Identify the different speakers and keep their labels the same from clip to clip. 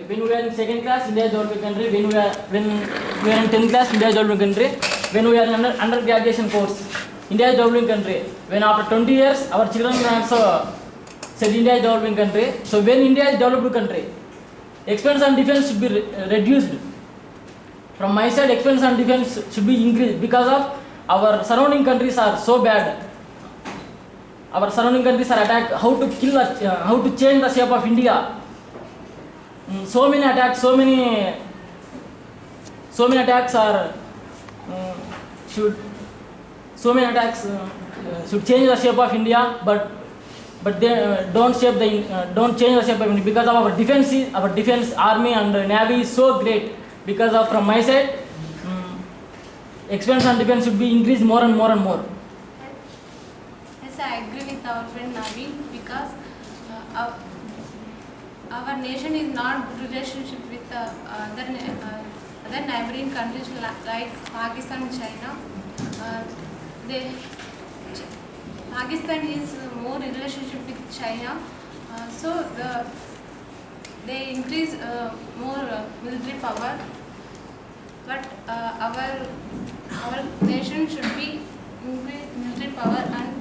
Speaker 1: When we are in second class, India is developing country. When we are in 10th class, India is developing country. When we are in undergraduation course, India is developing country. When after 20 years, our children also said India is developing country. So when India is developed country, expense on defense should be reduced. From my side, expense on defense should be increased because of our surrounding countries are so bad. Our surrounding countries are attacked. How to kill, how to change the shape of India. So many attacks, so many attacks are should change the shape of India, but they don't change the shape of India because of our defense army and navy is so great. Because of from my side, expense on defense should be increased more and more and more.
Speaker 2: Yes, I agree with our friend Naveen because our nation is not good relationship with other neighboring countries like Pakistan and China. Pakistan is more in relationship with China, so they increase more military power. But our nation should be increase military power and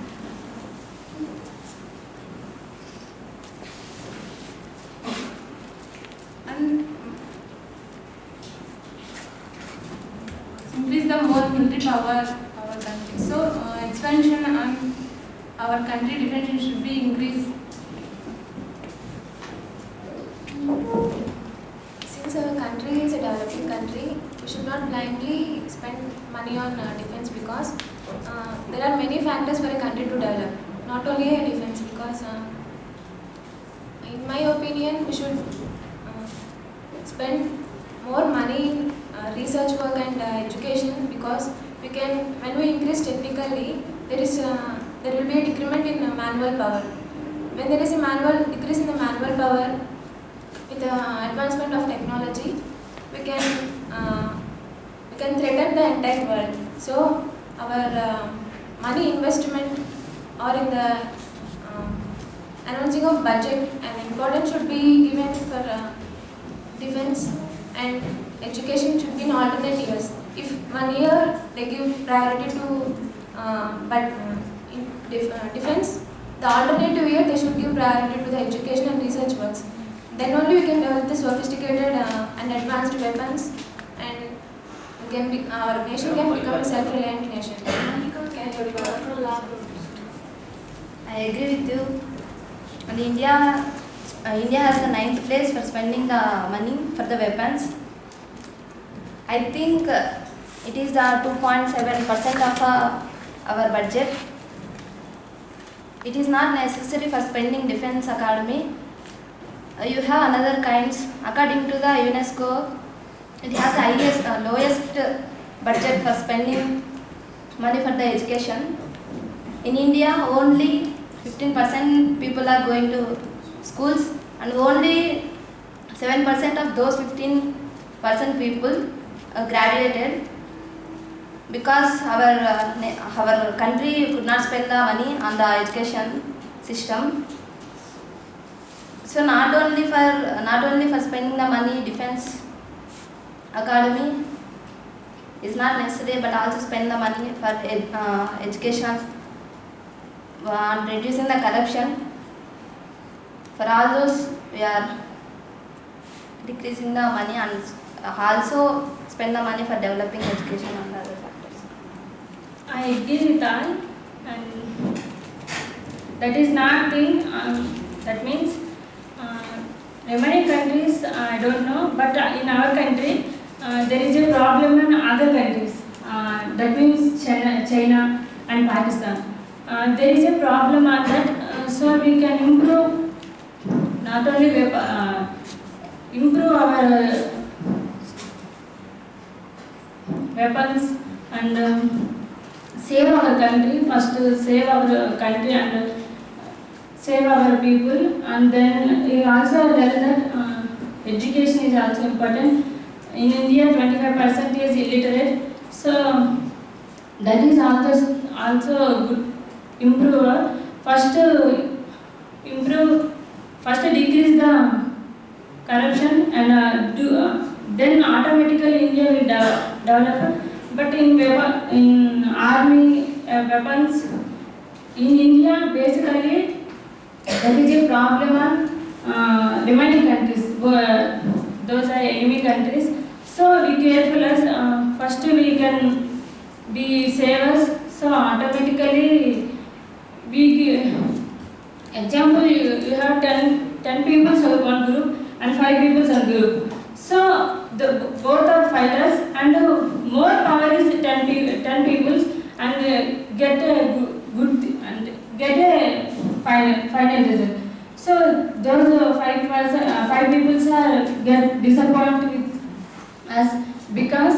Speaker 2: increase the more military power our country. So expansion on our country defense should be increased.
Speaker 3: Since our country is a developing country, we should not blindly spend money on defense because there are many factors for a country to develop, not only a defense. Because in my opinion, we should spend more money in research work and education because when we increase technically, there will be a decrement in manual power. When there is a decrease in the manual power, with the advancement of technology, we can threaten the entire world. So our money investment or in the announcing of budget, an importance should be given for defense, and education should be in alternate years. If 1 year they give priority to defense, the alternative year they should give priority to the education and research works. Then only we can develop the sophisticated and advanced weapons, and our nation can become a self-reliant nation.
Speaker 4: I agree with you. And India has the 9th place for spending the money for the weapons. I think it is the 2.7% of our budget. It is not necessary for spending defense academy. You have another kinds. According to the UNESCO, it has the lowest budget for spending money for the education. In India, only 15% people are going to schools, and only 7% of those 15% people graduated because our country could not spend the money on the education system. So not only for spending the money, defense academy is not necessary, but also spend the money for education and reducing the corruption. For all those, we are decreasing the money and also spend the money for developing education and other factors.
Speaker 5: I agree with all, and that is not thing. That means remaining countries, I don't know, but in our country there is a problem in other countries. That means China and Pakistan. There is a problem on that, so we can improve not only improve our weapons and save our country. First, save our country and save our people, and then we also tell that education is also important. In India, 25% is illiterate, so that is also a good improver. First decrease the corruption and then automatically India will develop. But in army weapons in India, basically there is a problem on remaining countries. Those are enemy countries. So be careful as first we can be savers. So automatically we give, example you have 10 people in one group and 5 people in group. So both are fighters and more power is 10 people and get a good and get a final result. So those 5 people are get disappointed with us because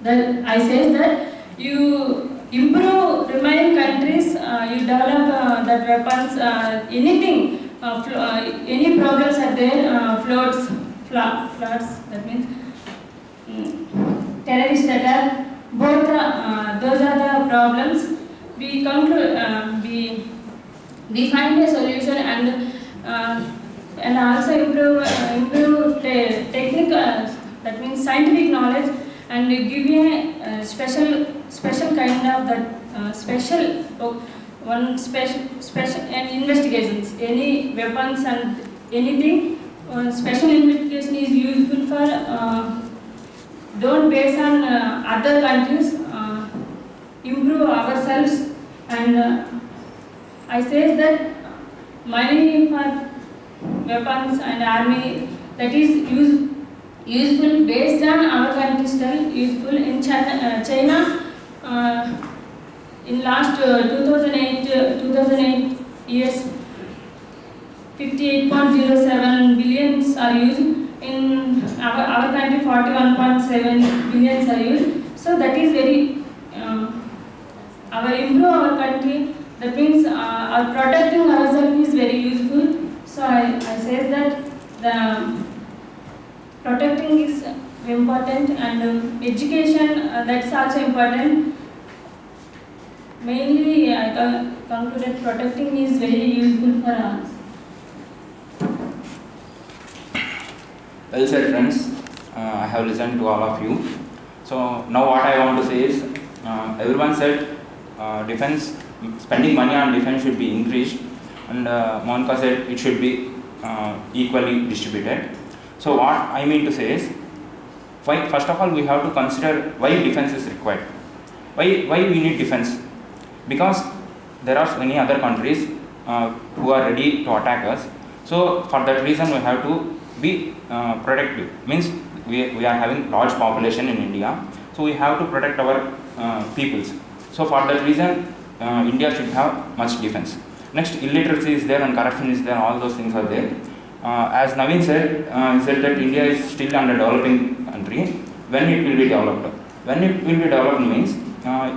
Speaker 5: I say that you improve remaining countries, you develop that weapons, anything, any problems are there, floods, that means terrorist attack, both those are the problems. We conclude, we find a solution and also improve technical, that means scientific knowledge, and give a special kind of that special and investigations, any weapons and anything. Special investigation is useful for don't base on other countries, improve ourselves, and I say that money for weapons and army, that is useful based on our country style, useful in China. In last 2008 years, 58.07 billions are used. In our country, 41.7 billions are used. So that is very our improve our country. That means our protecting ourselves is very useful. So I say that the protecting is important, and education that's also important. Mainly, I concluded protecting is very useful for us.
Speaker 6: Well said, friends. I have listened to all of you. So now what I want to say is, everyone said defense, spending money on defense should be increased, and Monica said it should be equally distributed. So what I mean to say is, first of all we have to consider why defense is required. Why we need defense? Because there are many other countries who are ready to attack us. So for that reason we have to be protective. Means we are having large population in India, so we have to protect our peoples. So for that reason India should have much defense. Next, illiteracy is there and corruption is there, all those things are there. As Naveen said, he said that India is still under developing country. When it will be developed? When it will be developed means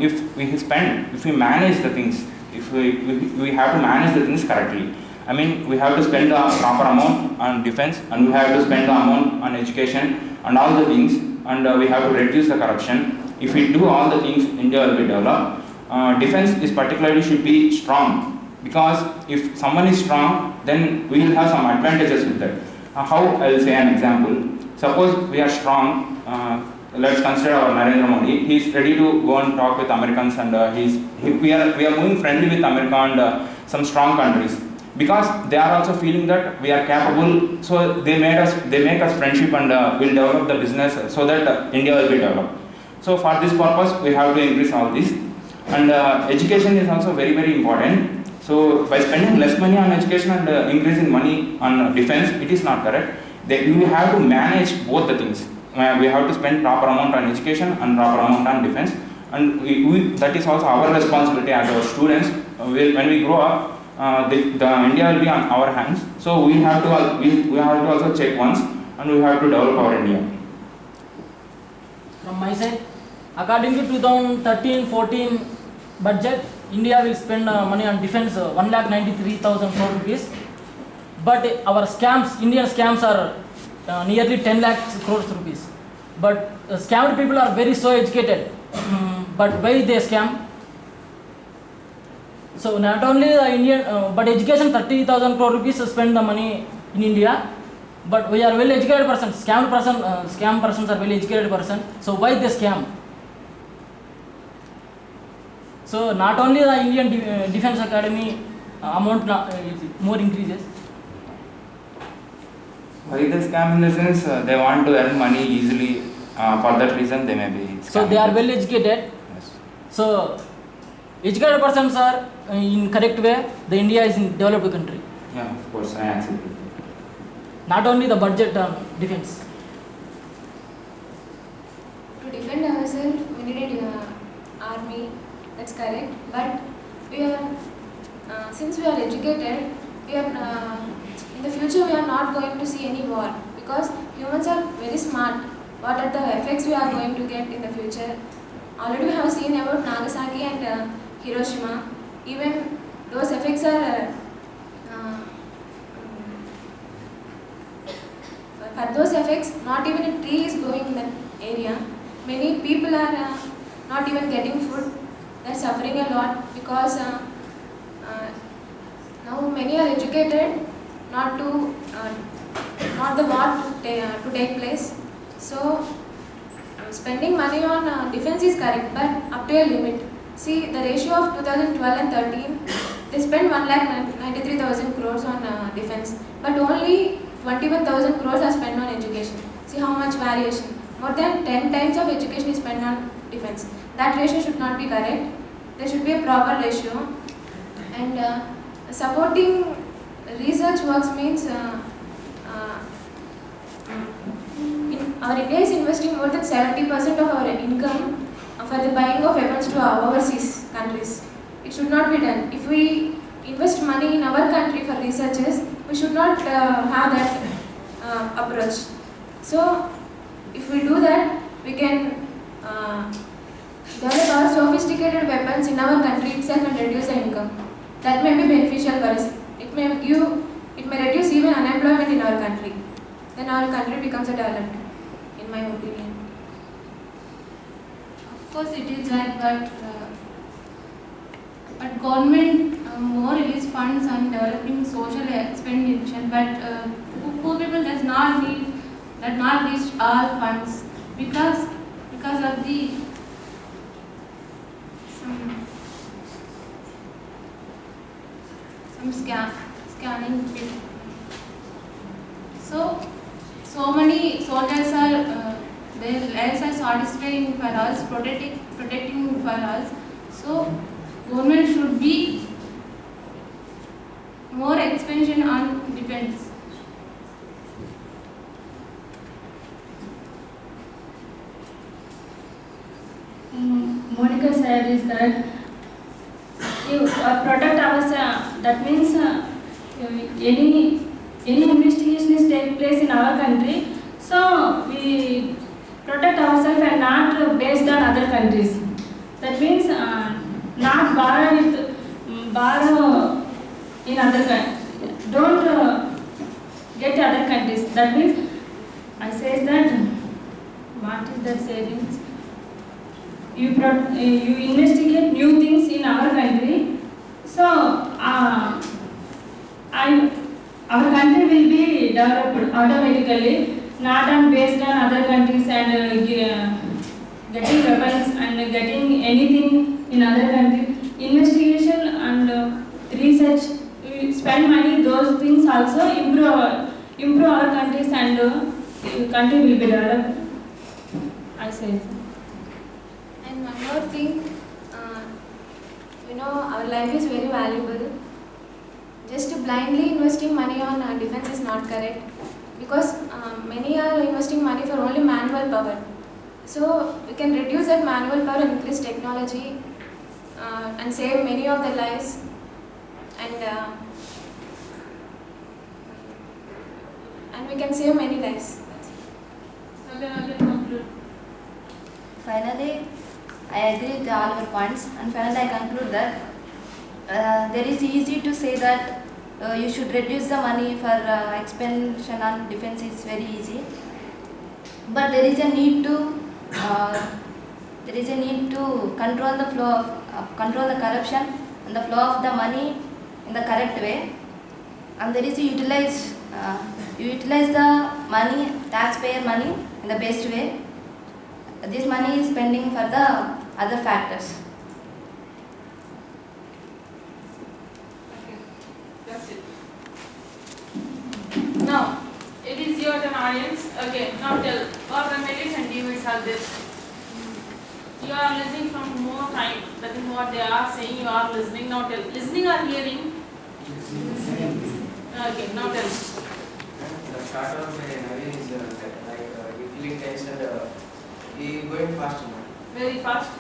Speaker 6: if we manage the things, if we have to manage the things correctly. I mean, we have to spend the proper amount on defense, and we have to spend the amount on education and all the things, and we have to reduce the corruption. If we do all the things, India will be developed. Defense is particularly should be strong, because if someone is strong, then we will have some advantages with that. How? I will say an example. Suppose we are strong. Let's consider our Narendra Modi. He is ready to go and talk with Americans, and we are moving friendly with America and some strong countries, because they are also feeling that we are capable. So they make us friendship, and will develop the business so that India will be developed. So for this purpose, we have to increase all this, and education is also very, very important. So by spending less money on education and increasing money on defense, it is not correct. We have to manage both the things. We have to spend proper amount on education and proper amount on defense, and that is also our responsibility as our students. When we grow up, the India will be on our hands. So we have to also check once, and we have to develop our India.
Speaker 1: From my side, according to 2013-14 budget, India will spend money on defense 1,93,000 crore rupees. But our scams, Indian scams are nearly 10 lakh crores rupees. But scammed people are very so educated. But why they scam? So not only the Indian, but education 30,000 crore rupees to spend the money in India. But we are well educated person. Scam persons are well educated person. So why they scam? So not only the Indian Defence Academy amount more increases.
Speaker 6: Why they scam in the sense they want to earn money easily. For that reason they may be scamming.
Speaker 1: So they are well educated.
Speaker 6: Yes.
Speaker 1: So educated persons are in correct way. The India is in developed country.
Speaker 6: Yeah, of course, I accept it.
Speaker 1: Not only the budget defense.
Speaker 3: To defend ourselves, we need an army. That's correct. But we are, since we are educated, we are in the future we are not going to see any war because humans are very smart. What are the effects we are going to get in the future? Already we have seen about Nagasaki and Hiroshima. Even those effects are for those effects, not even a tree is growing in that area. Many people are not even getting food. They are suffering a lot because now many are educated not the war to take place. So spending money on defense is correct, but up to a limit. See the ratio of 2012 and 13, they spent 1,93,000 crores on defense, but only 21,000 crores are spent on education. See how much variation. More than 10 times of education is spent on defense. That ratio should not be correct. There should be a proper ratio. And supporting research works means our India is investing more than 70% of our income for the buying of weapons to our overseas countries. It should not be done. If we invest money in our country for researches, we should not have that approach. So, if we do that, we can develop our sophisticated weapons in our country itself and reduce the income. That may be beneficial for us. It may reduce even unemployment in our country. Then our country becomes a developed, in my opinion.
Speaker 2: Of course, it is right, but government more release funds on developing social expenditure, but poor people does not reach all funds because of the some scanning. So many soldiers are their lives are satisfying for us, protecting for us. So government should be more expansion on defense.
Speaker 5: Monica said is that you protect ourselves. That means any investigation is take place in our country, so we protect ourselves and not based on other countries. That means not borrow in other countries. Don't get other countries. That means I say that what is that saying? You investigate new things in our country, so our country will be developed automatically, not on based on other countries and getting weapons and getting anything in other country. Investigation and research, we spend money, those things also improve our countries and country will be developed. I say.
Speaker 3: And one more thing, our life is very valuable. Just blindly investing money on defense is not correct because many are investing money for only manual power. So we can reduce that manual power and increase technology and save many of their lives. And we can save many lives.
Speaker 4: Finally, I agree with all your points, and finally I conclude that there is easy to say that you should reduce the money for expansion on defense is very easy, but there is a need to control the flow of control the corruption and the flow of the money in the correct way, and there is to utilize the money, taxpayer money, in the best way. This money is spending for the other factors.
Speaker 7: Okay, that's it. Now, it is your turn, audience. Okay, now tell what remedies and demerits are this. You are listening from more time. That is what they are saying. You are listening. Now tell. Listening or hearing? Okay, now tell.
Speaker 8: The start of my Naveen is he feeling tense and he going fast.
Speaker 7: Very fast.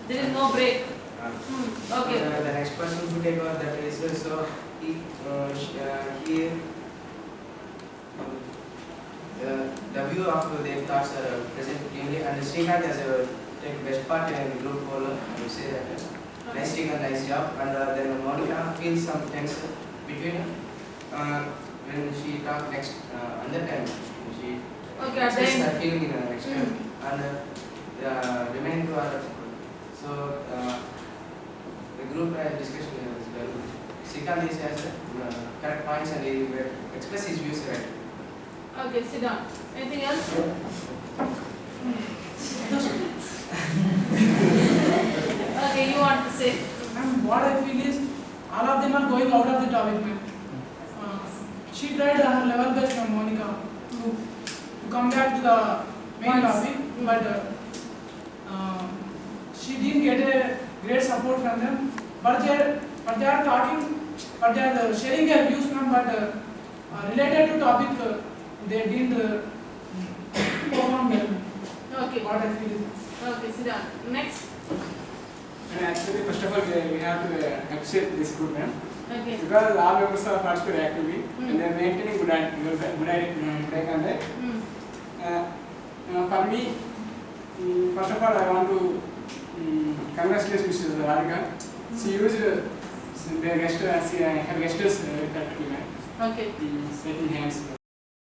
Speaker 7: There is no break. Okay.
Speaker 8: The next person to take over that is so he the view of their thoughts are present clearly, and Srikanth has take best part in the group follow. I would say that nice Srikanth, nice job, and then Monica feels some tense between when she talk next another time she
Speaker 7: Okay,
Speaker 8: express
Speaker 7: then.
Speaker 8: her feeling in the next time, and remaining to our so the group discussion is well. Srikanth has correct points and he will express his views right.
Speaker 7: Okay, sit down. Anything else? Okay, you want to say?
Speaker 9: Ma'am, what I feel is all of them are going out of the topic, ma'am. She tried her level best, from Monica, to come back to the main topic, but she didn't get a great support from them. But they are talking, but they are sharing their views, ma'am. But related to topic, they didn't perform well.
Speaker 7: Okay.
Speaker 9: What I feel is.
Speaker 7: Okay, sit down. Next.
Speaker 10: And actually, first of all, we have to appreciate this group, ma'am.
Speaker 7: Okay.
Speaker 10: Because all members are participating actively and they are maintaining good conduct. For me, first of all, I want to congratulate Mrs. Radhika. She used her gestures very effectively, ma'am.
Speaker 7: Okay.
Speaker 10: Shaking hands.